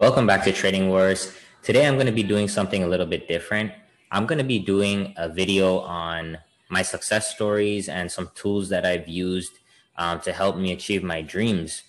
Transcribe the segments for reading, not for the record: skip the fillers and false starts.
Welcome back to Trading Wars. Today I'm going to be doing something a little bit different. I'm going to be doing a video on my success stories and some tools that I've used to help me achieve my dreams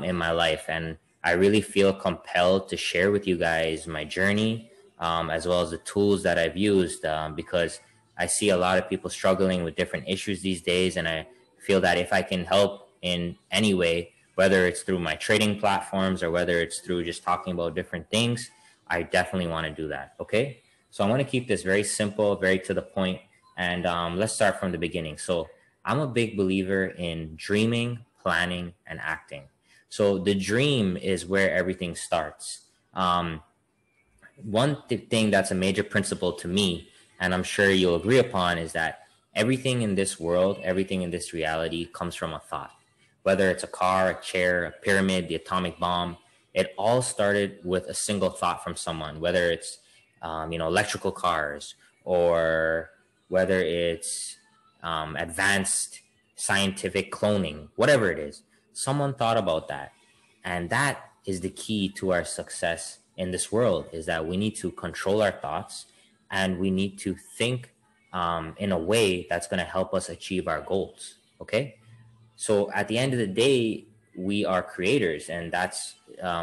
in my life. And I really feel compelled to share with you guys my journey as well as the tools that I've used because I see a lot of people struggling with different issues these days. And I feel that if I can help in any way, whether it's through my trading platforms or whether it's through just talking about different things, I definitely want to do that. Okay. So I want to keep this very simple, very to the point, and let's start from the beginning. So I'm a big believer in dreaming, planning, and acting. So the dream is where everything starts. One thing that's a major principle to me, and I'm sure you'll agree upon, is that everything in this world, everything in this reality comes from a thought. Whether it's a car, a chair, a pyramid, the atomic bomb, it all started with a single thought from someone, whether it's, electrical cars or whether it's advanced scientific cloning, whatever it is. Someone thought about that. And that is the key to our success in this world, is that we need to control our thoughts and we need to think in a way that's going to help us achieve our goals. Okay. So at the end of the day, we are creators, and that's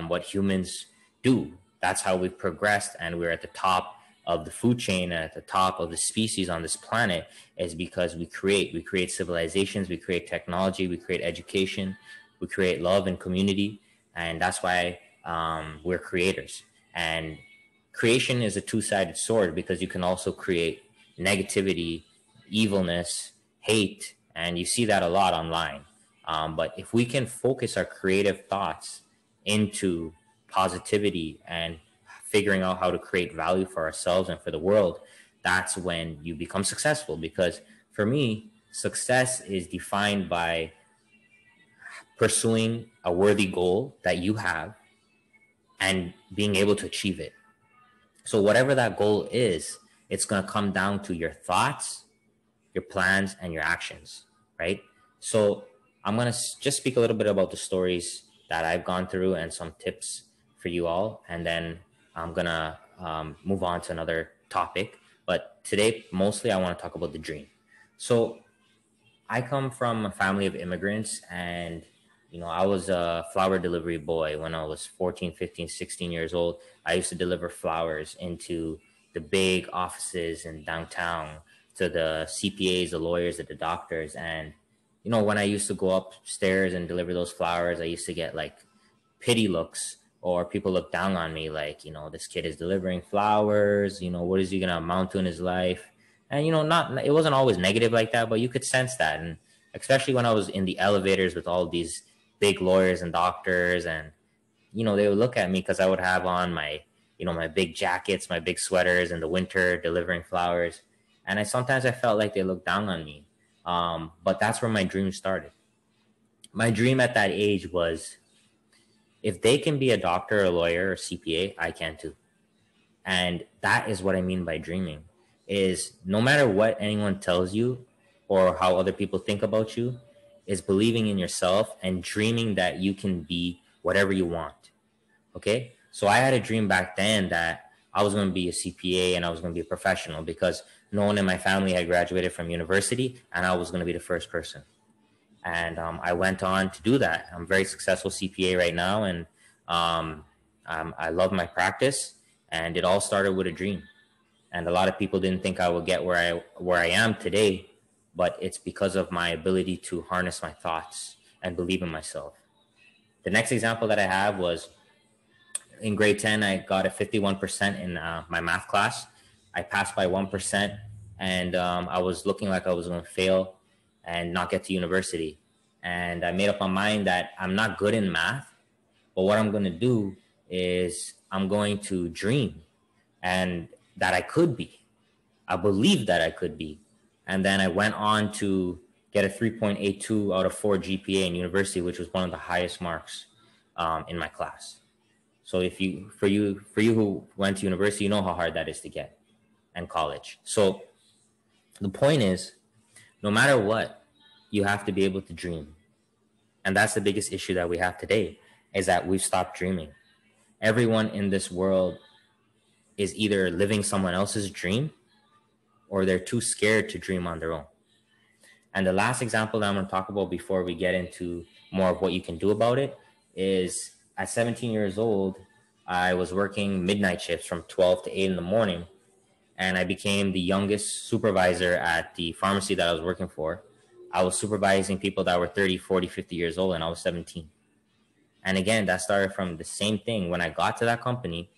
what humans do. That's how we've progressed, and we're at the top of the food chain and at the top of the species on this planet, is because we create civilizations, we create technology, we create education, we create love and community. And that's why we're creators. And creation is a two-sided sword, because you can also create negativity, evilness, hate, and you see that a lot online. But if we can focus our creative thoughts into positivity and figuring out how to create value for ourselves and for the world, that's when you become successful. Because for me, success is defined by pursuing a worthy goal that you have and being able to achieve it. So whatever that goal is, it's going to come down to your thoughts, your plans, and your actions, right? So I'm going to just speak a little bit about the stories that I've gone through and some tips for you all. And then I'm going to move on to another topic. But today, mostly I want to talk about the dream. So I come from a family of immigrants, and, I was a flower delivery boy when I was 14, 15, 16 years old. I used to deliver flowers into the big offices in downtown, to the CPAs, the lawyers, the doctors. And when I used to go upstairs and deliver those flowers, I used to get like pity looks, or people look down on me like, this kid is delivering flowers, what is he going to amount to in his life? And, it wasn't always negative like that, but you could sense that. And especially when I was in the elevators with all these big lawyers and doctors, and, they would look at me because I would have on my, my big jackets, my big sweaters in the winter delivering flowers. And sometimes I felt like they looked down on me. But that's where my dream started. My dream at that age was, if they can be a doctor, a lawyer, or CPA, I can too. And that is what I mean by dreaming, is no matter what anyone tells you or how other people think about you, is believing in yourself and dreaming that you can be whatever you want. Okay. So I had a dream back then that I was going to be a CPA and I was going to be a professional, because no one in my family had graduated from university, and I was going to be the first person. And I went on to do that. I'm a very successful CPA right now, and I love my practice. And it all started with a dream. And a lot of people didn't think I would get where I am today, but it's because of my ability to harness my thoughts and believe in myself. The next example that I have was, in grade 10, I got a 51% in my math class. I passed by 1%, and I was looking like I was going to fail and not get to university. And I made up my mind that I'm not good in math, but what I'm going to do is I'm going to dream, and that I could be. I believed that I could be. And then I went on to get a 3.82 out of 4 GPA in university, which was one of the highest marks in my class. So for you who went to university, you know how hard that is to get, and college. So the point is, no matter what, you have to be able to dream. And that's the biggest issue that we have today, is that we've stopped dreaming. everyone in this world is either living someone else's dream or they're too scared to dream on their own. And the last example that I'm going to talk about before we get into more of what you can do about it is at 17 years old, I was working midnight shifts from 12 to 8 in the morning. And I became the youngest supervisor at the pharmacy that I was working for. I was supervising people that were 30, 40, 50 years old, and I was 17. And again, that started from the same thing. When I got to that company,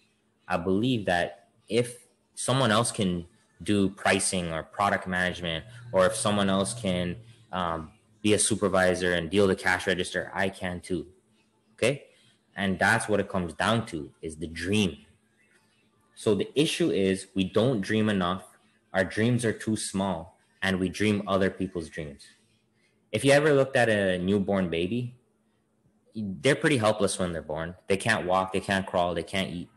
I believe that if someone else can do pricing or product management, or if someone else can be a supervisor and deal the cash register, I can too. Okay? And that's what it comes down to, is the dream. So the issue is we don't dream enough. Our dreams are too small, and we dream other people's dreams. If you ever looked at a newborn baby, they're pretty helpless when they're born. They can't walk, they can't crawl, they can't eat.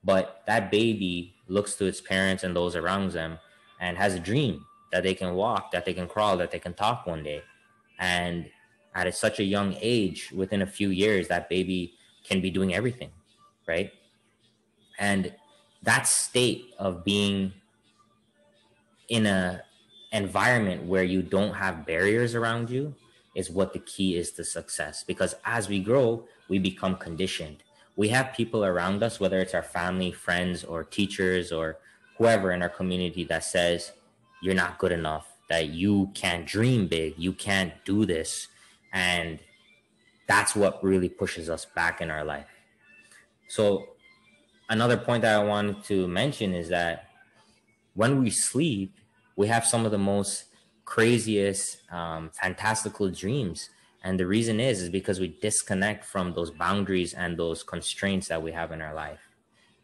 But that baby looks to its parents and those around them and has a dream that they can walk, that they can crawl, that they can talk one day. And at such a young age, within a few years, that baby can be doing everything, right? And that state of being in an environment where you don't have barriers around you is what the key is to success. Because as we grow, we become conditioned. We have people around us, whether it's our family, friends, or teachers, or whoever in our community that says, you're not good enough, that you can't dream big, you can't do this. And that's what really pushes us back in our life. So another point that I wanted to mention is that when we sleep, we have some of the most craziest, fantastical dreams. And the reason is because we disconnect from those boundaries and those constraints that we have in our life.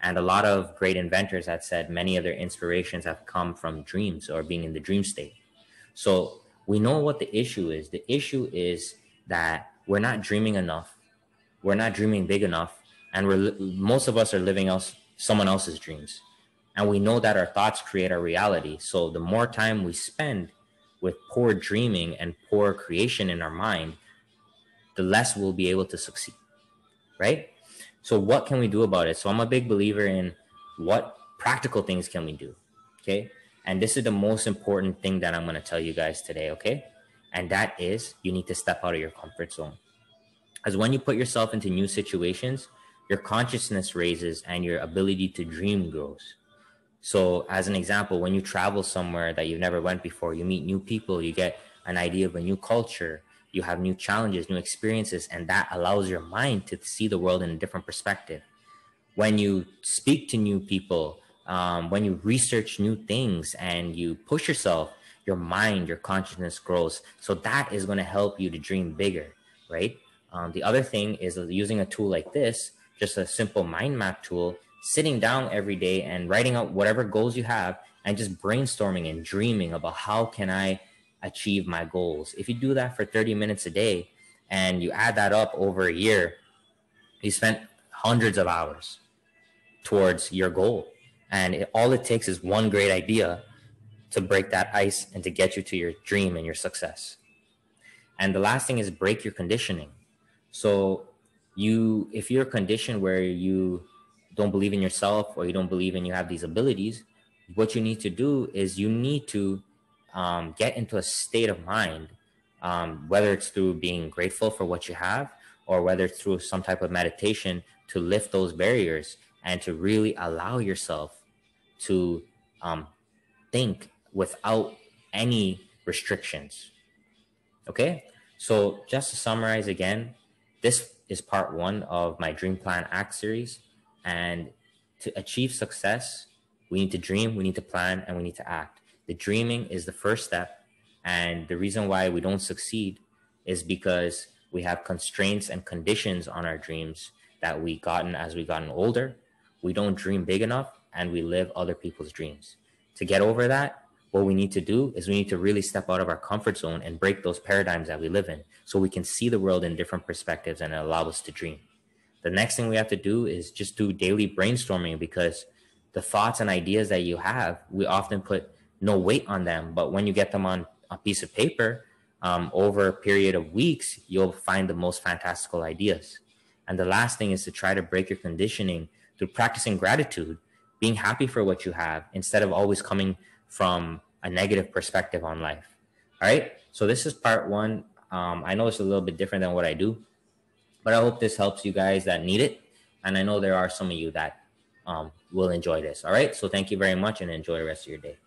And a lot of great inventors have said many of their inspirations have come from dreams or being in the dream state. So we know what the issue is. The issue is that we're not dreaming enough. We're not dreaming big enough. And most of us are living someone else's dreams. And we know that our thoughts create our reality. So the more time we spend with poor dreaming and poor creation in our mind, the less we'll be able to succeed, right? So what can we do about it? So I'm a big believer in what practical things can we do, okay? And this is the most important thing that I'm going to tell you guys today, okay? And that is you need to step out of your comfort zone. Because when you put yourself into new situations, your consciousness raises and your ability to dream grows. So as an example, when you travel somewhere that you've never went before, you meet new people, you get an idea of a new culture, you have new challenges, new experiences, and that allows your mind to see the world in a different perspective. When you speak to new people, when you research new things and you push yourself, your mind, your consciousness grows. So that is going to help you to dream bigger, right? The other thing is using a tool like this, just a simple mind map tool, sitting down every day and writing out whatever goals you have and just brainstorming and dreaming about how can I achieve my goals. If you do that for 30 minutes a day and you add that up over a year, you spent hundreds of hours towards your goal. And all it takes is one great idea to break that ice and to get you to your dream and your success. And the last thing is break your conditioning. So if you're conditioned where you don't believe in yourself or you don't believe in you have these abilities, what you need to do is you need to get into a state of mind, whether it's through being grateful for what you have or whether it's through some type of meditation to lift those barriers and to really allow yourself to think without any restrictions. Okay, so just to summarize again, this is part 1 of my Dream Plan Act series. And to achieve success, we need to dream, we need to plan, and we need to act. The dreaming is the first step. And the reason why we don't succeed is because we have constraints and conditions on our dreams that we gotten as we gotten older. We don't dream big enough and we live other people's dreams. To get over that, what we need to do is we need to really step out of our comfort zone and break those paradigms that we live in so we can see the world in different perspectives and allow us to dream. The next thing we have to do is just do daily brainstorming, because the thoughts and ideas that you have, we often put no weight on them. But when you get them on a piece of paper, over a period of weeks, you'll find the most fantastical ideas. And the last thing is to try to break your conditioning through practicing gratitude, being happy for what you have instead of always coming from a negative perspective on life. All right. So this is part one. I know it's a little bit different than what I do, but I hope this helps you guys that need it. And I know there are some of you that will enjoy this. All right. So thank you very much and enjoy the rest of your day.